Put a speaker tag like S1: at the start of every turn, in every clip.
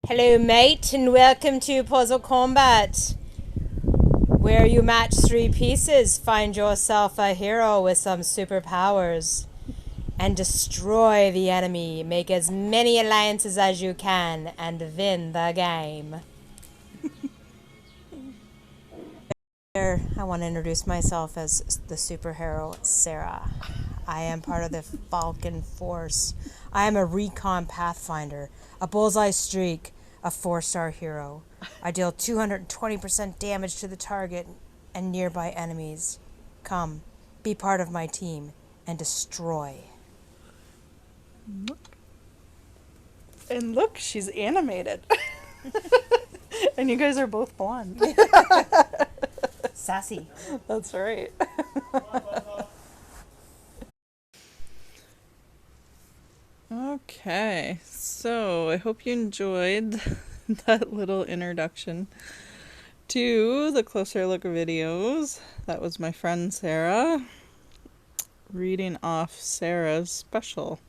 S1: Hello, mate, and welcome to Puzzle Combat, where you match three pieces, find yourself a hero with some superpowers, and destroy the enemy. Make as many alliances as you can, and win the game. I want to introduce myself as the superhero Sarah. I am part of the Falcon Force. I am a recon pathfinder, a bullseye streak, a 4-star hero. I deal 220% damage to the target and nearby enemies. Come, be part of my team, and destroy.
S2: And look, she's animated. And you guys are both blonde.
S1: Sassy.
S2: That's right. Okay, so I hope you enjoyed that little introduction to the Closer Look videos. That was my friend Sarah reading off Sarah's special.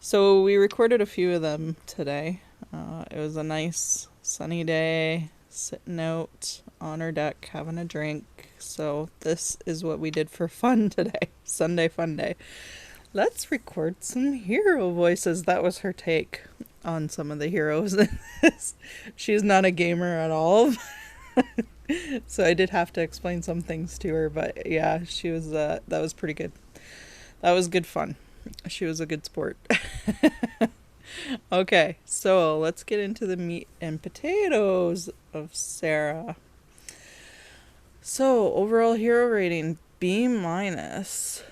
S2: So we recorded a few of them today. It was a nice sunny day, sitting out on our deck having a drink. So this is what we did for fun today. Sunday fun day. Let's record some hero voices. That was her take on some of the heroes. She's not a gamer at all. So I did have to explain some things to her, but yeah, she was that was pretty good. That was good fun. She was a good sport. Okay, so let's get into the meat and potatoes of Sarah. So, overall hero rating B minus.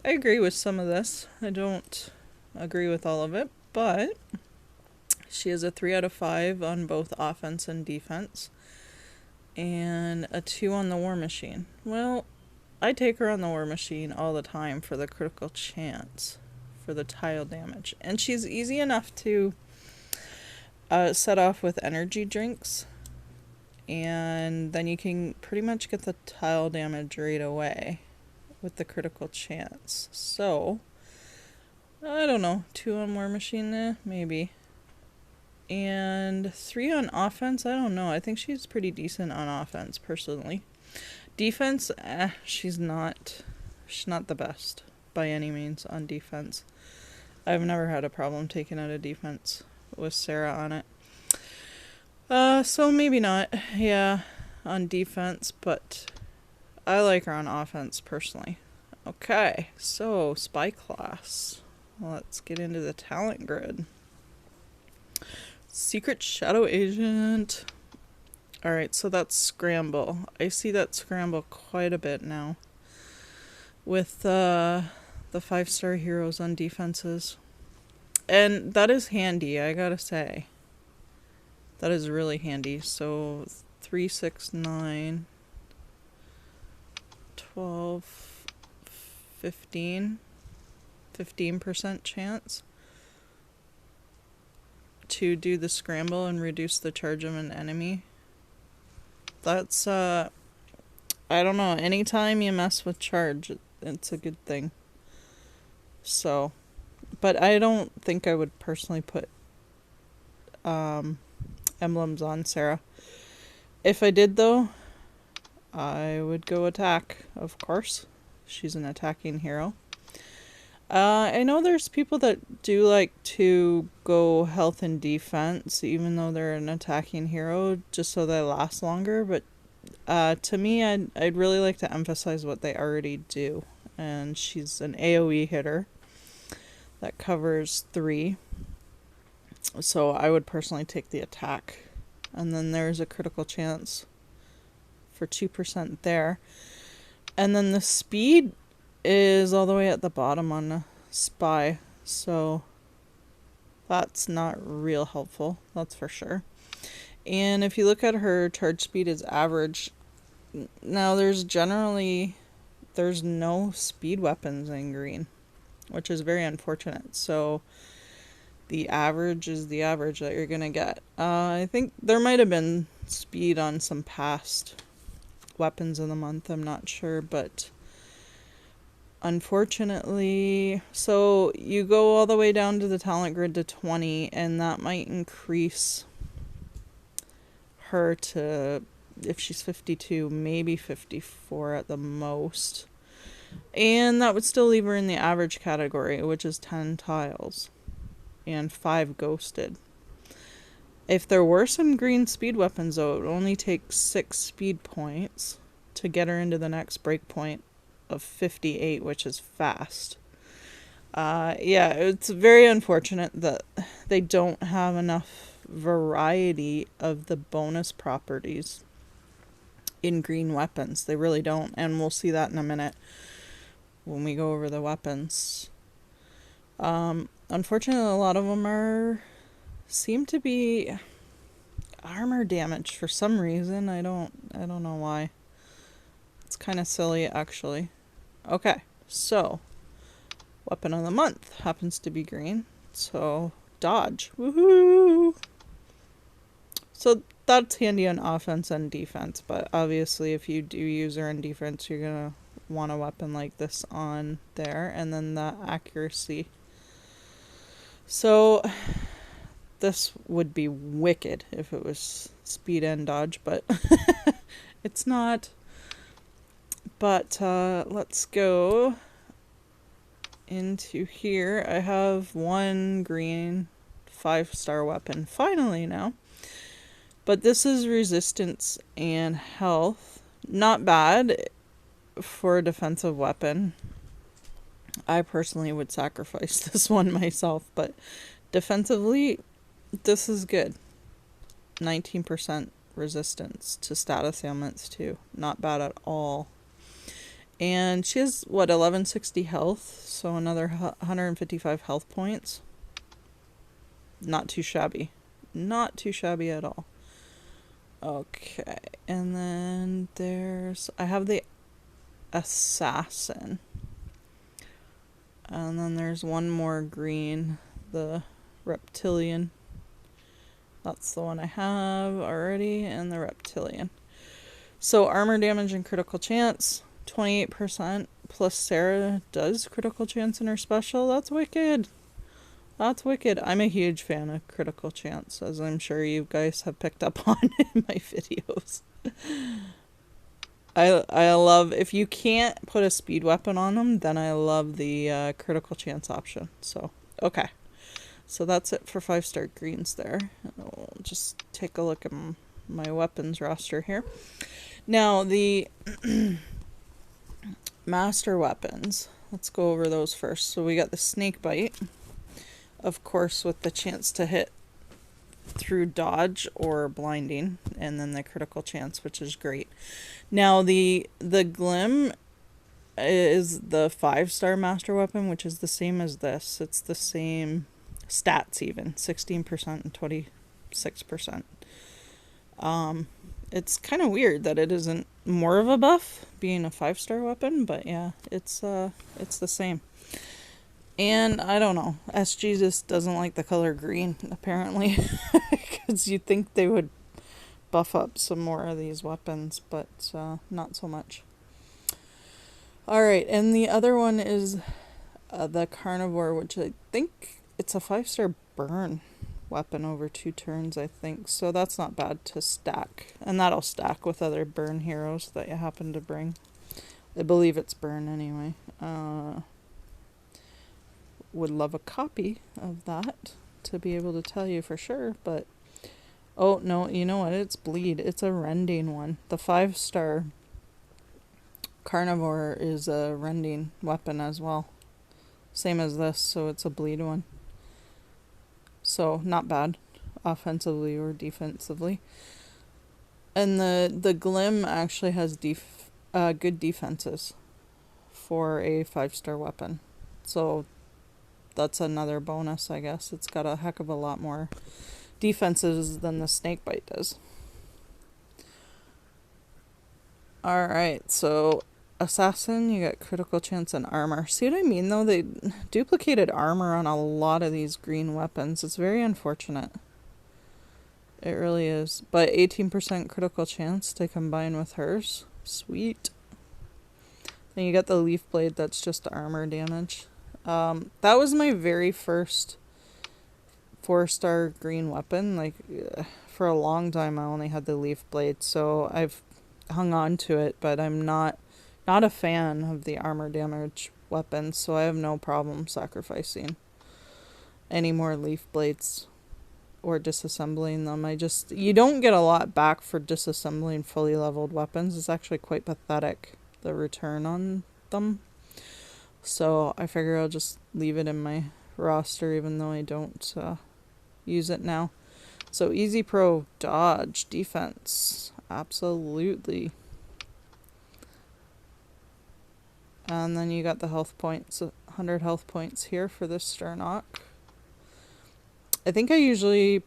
S2: I agree with some of this. I don't agree with all of it, but she is a 3 out of 5 on both offense and defense, and a 2 on the war machine. Well, I take her on the war machine all the time for the critical chance, for the tile damage, and she's easy enough to set off with energy drinks, and then you can pretty much get the tile damage right away with the critical chance. So I don't know, 2 on war machine, maybe, and 3 on offense. I don't know, I think she's pretty decent on offense personally. Defense, she's not the best by any means on defense. I've never had a problem taking out a defense with Sarah on it. So maybe not, yeah, on defense, but I like her on offense personally. Okay, so spy class. Let's get into the talent grid. Secret Shadow Agent. Alright, so that's Scramble. I see that Scramble quite a bit now with the 5-star heroes on defenses. And that is handy, I gotta say. That is really handy. So 3, 6, 9, 12, 15, 15% chance to do the scramble and reduce the charge of an enemy. That's, I don't know, anytime you mess with charge, it's a good thing. So, but I don't think I would personally put emblems on Sarah. If I did, though, I would go attack, of course. She's an attacking hero. I know there's people that do like to go health and defense, even though they're an attacking hero, just so they last longer. But to me, I'd really like to emphasize what they already do. And she's an AoE hitter that covers 3. So I would personally take the attack. And then there's a critical chance for 2% there. And then the speed is all the way at the bottom on the spy, so that's not real helpful, that's for sure. And if you look at her charge speed is average. Now there's no speed weapons in green, which is very unfortunate. So the average is the average that you're gonna get. I think there might have been speed on some past weapons of the month, I'm not sure, but unfortunately, so you go all the way down to the talent grid to 20, and that might increase her to, if she's 52, maybe 54 at the most. And that would still leave her in the average category, which is 10 tiles and 5 ghosted. If there were some green speed weapons, though, it would only take 6 speed points to get her into the next breakpoint of 58, which is fast. Yeah, it's very unfortunate that they don't have enough variety of the bonus properties in green weapons. They really don't, and we'll see that in a minute when we go over the weapons. Unfortunately, a lot of them seem to be armor damage for some reason. I don't know why. It's kind of silly, actually. Okay, so weapon of the month happens to be green, so dodge. Woohoo! So that's handy on offense and defense, but obviously if you do use her in defense, you're gonna want a weapon like this on there. And then the accuracy. So this would be wicked if it was speed and dodge, but it's not. But let's go into here. I have one green 5-star weapon finally now. But this is resistance and health. Not bad for a defensive weapon. I personally would sacrifice this one myself, but defensively, this is good. 19% resistance to status ailments too. Not bad at all. And she has, 1160 health, so another 155 health points. Not too shabby. Not too shabby at all. Okay, and then I have the assassin. And then there's one more green, the reptilian. That's the one I have already, and the reptilian. So armor damage and critical chance, 28%, plus Sarah does critical chance in her special. That's wicked. That's wicked. I'm a huge fan of critical chance, as I'm sure you guys have picked up on in my videos. I love, if you can't put a speed weapon on them, then I love the critical chance option. So, okay. So that's it for 5-star greens there. I'll just take a look at my weapons roster here. Now, the master weapons. Let's go over those first. So we got the snake bite. Of course, with the chance to hit through dodge or blinding, and then the critical chance, which is great. Now the glim is the 5-star master weapon, which is the same as this. It's the same stats, even 16% and 26%. It's kind of weird that it isn't more of a buff being a 5-star weapon, but yeah, it's the same. And I don't know, SG just doesn't like the color green, apparently, because you'd think they would buff up some more of these weapons, but not so much. Alright, and the other one is the carnivore, which I think it's a 5-star burn weapon over 2 turns, I think. So that's not bad to stack. And that'll stack with other burn heroes that you happen to bring. I believe it's burn anyway. Would love a copy of that to be able to tell you for sure, but oh no, you know what, it's bleed. It's a rending one. The 5-star carnivore is a rending weapon as well, same as this, so it's a bleed one. So not bad offensively or defensively. And the glim actually has good defenses for a 5-star weapon, so that's another bonus, I guess. It's got a heck of a lot more defenses than the snakebite does. Alright, so assassin, you got critical chance and armor. See what I mean, though? They duplicated armor on a lot of these green weapons. It's very unfortunate. It really is. But 18% critical chance to combine with hers. Sweet. And you got the leaf blade, that's just armor damage. That was my very first 4-star green weapon. Like, for a long time I only had the leaf blade, so I've hung on to it, but I'm not a fan of the armor damage weapons, so I have no problem sacrificing any more leaf blades or disassembling them. You don't get a lot back for disassembling fully leveled weapons. It's actually quite pathetic, the return on them. So I figure I'll just leave it in my roster even though I don't use it now. So easy pro, dodge, defense, absolutely. And then you got the health points, 100 health points here for this Sternok. I think I usually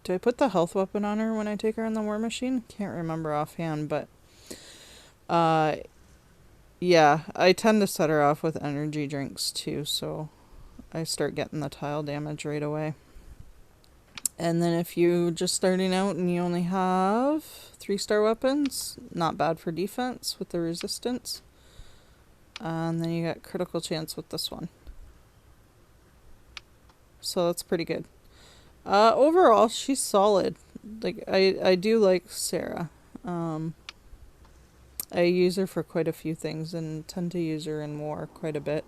S2: do I put the health weapon on her when I take her on the war machine? Can't remember offhand, but yeah, I tend to set her off with energy drinks too, so I start getting the tile damage right away. And then if you're just starting out and you only have 3-star weapons, not bad for defense with the resistance. And then you got critical chance with this one. So that's pretty good. Overall, she's solid. Like, I do like Sarah. I use her for quite a few things and tend to use her in war quite a bit.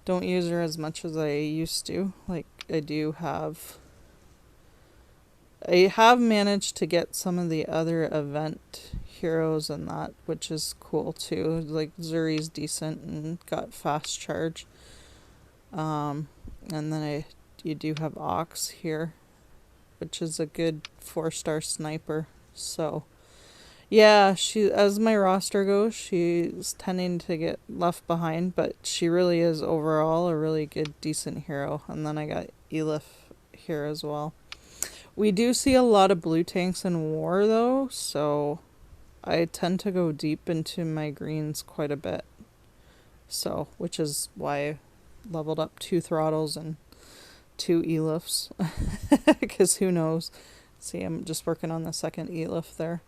S2: Don't use her as much as I used to. Like, I have managed to get some of the other event heroes and that, which is cool too. Like, Zuri's decent and got fast charge. And then you do have Ox here, which is a good 4-star sniper. So yeah, as my roster goes, she's tending to get left behind, but she really is overall a really good, decent hero. And then I got Elif here as well. We do see a lot of blue tanks in war though, so I tend to go deep into my greens quite a bit. So, which is why I leveled up 2 throttles and 2 Elifs. Because who knows? See, I'm just working on the second Elif there.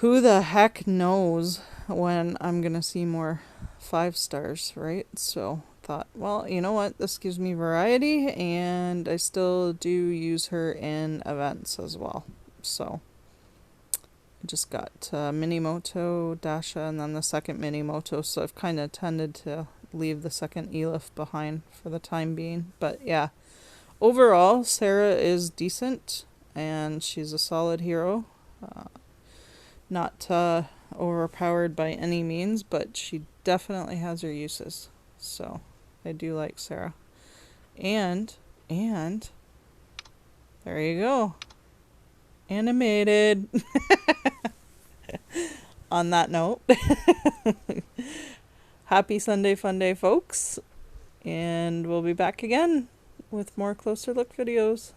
S2: Who the heck knows when I'm going to see more 5-stars, right? So thought, well, you know what? This gives me variety, and I still do use her in events as well. So I just got Minimoto, Dasha, and then the second Minimoto. So I've kind of tended to leave the second Elif behind for the time being. But yeah, overall, Sarah is decent, and she's a solid hero. Not overpowered by any means, but she definitely has her uses. So I do like Sarah. And there you go. Animated. On that note, happy Sunday Fun Day, folks. And we'll be back again with more closer look videos.